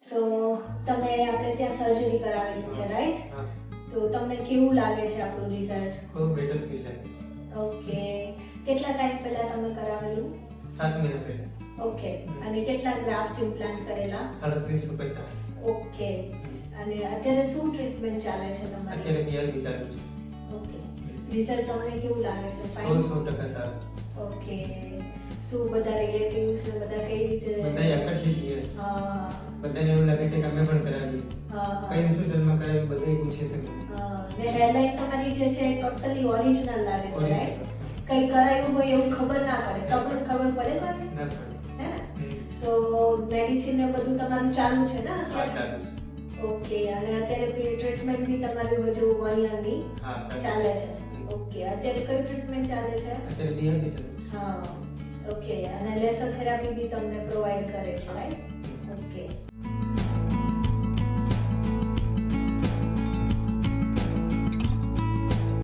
સો તમે આપણે ત્યાં સર્જરી કરાવેલી છે રાઈટ? હા, તો તમને કેવું લાગે છે આપણું રિઝલ્ટ? બહુ બેટર ફીલ લાગે છે. ઓકે, કેટલા ટાઈમ પહેલા તમે કરાવેલું? 7 મહિના પહેલા. ઓકે, અને કેટલા ગ્રાફ્ટ ઇમ્પ્લાન્ટ કરેલા? 3750. ઓકે, અને અત્યારે શું ટ્રીટમેન્ટ ચાલે છે તમારી? અત્યારે BRB ચાલુ છે. ઓકે, રિઝલ્ટ તમને કેવું લાગે છે? 100% સારું. ઓકે, શું બધા રિલેટિવ્સ બધા કઈ રીતે? બધાએ આકર્ષિત છે. હા બધાને એવું લાગે છે કે અમે પણ કરાવી. હા કઈ હોસ્પિટલમાં કરાવી બધાએ પૂછે છે મને. ને હેરલાઇન તમારી જે છે ટોટલી ઓરિજિનલ લાગે છે રાઈટ? Original. કઈ કરાયું હોય એવું ખબર ના પડે. ખબર પડે કોઈ? ના પડે. હે ને? હમ. સો મેડિસિન ને બધું તમારું ચાલુ છે ને હા, અત્યારે? ચાલુ છે. ઓકે, અને અત્યારે ટ્રીટમેન્ટ બી તમારી હજુ 1 યરની હા, ચાલે છે. ઓકે, અત્યારે કઈ ટ્રીટમેન્ટ ચાલે છે? અત્યારે BRB ચાલુ છે. હા ઓકે, અને લેસર થેરાપી બી તમને પ્રોવાઈડ કરે છે રાઈટ?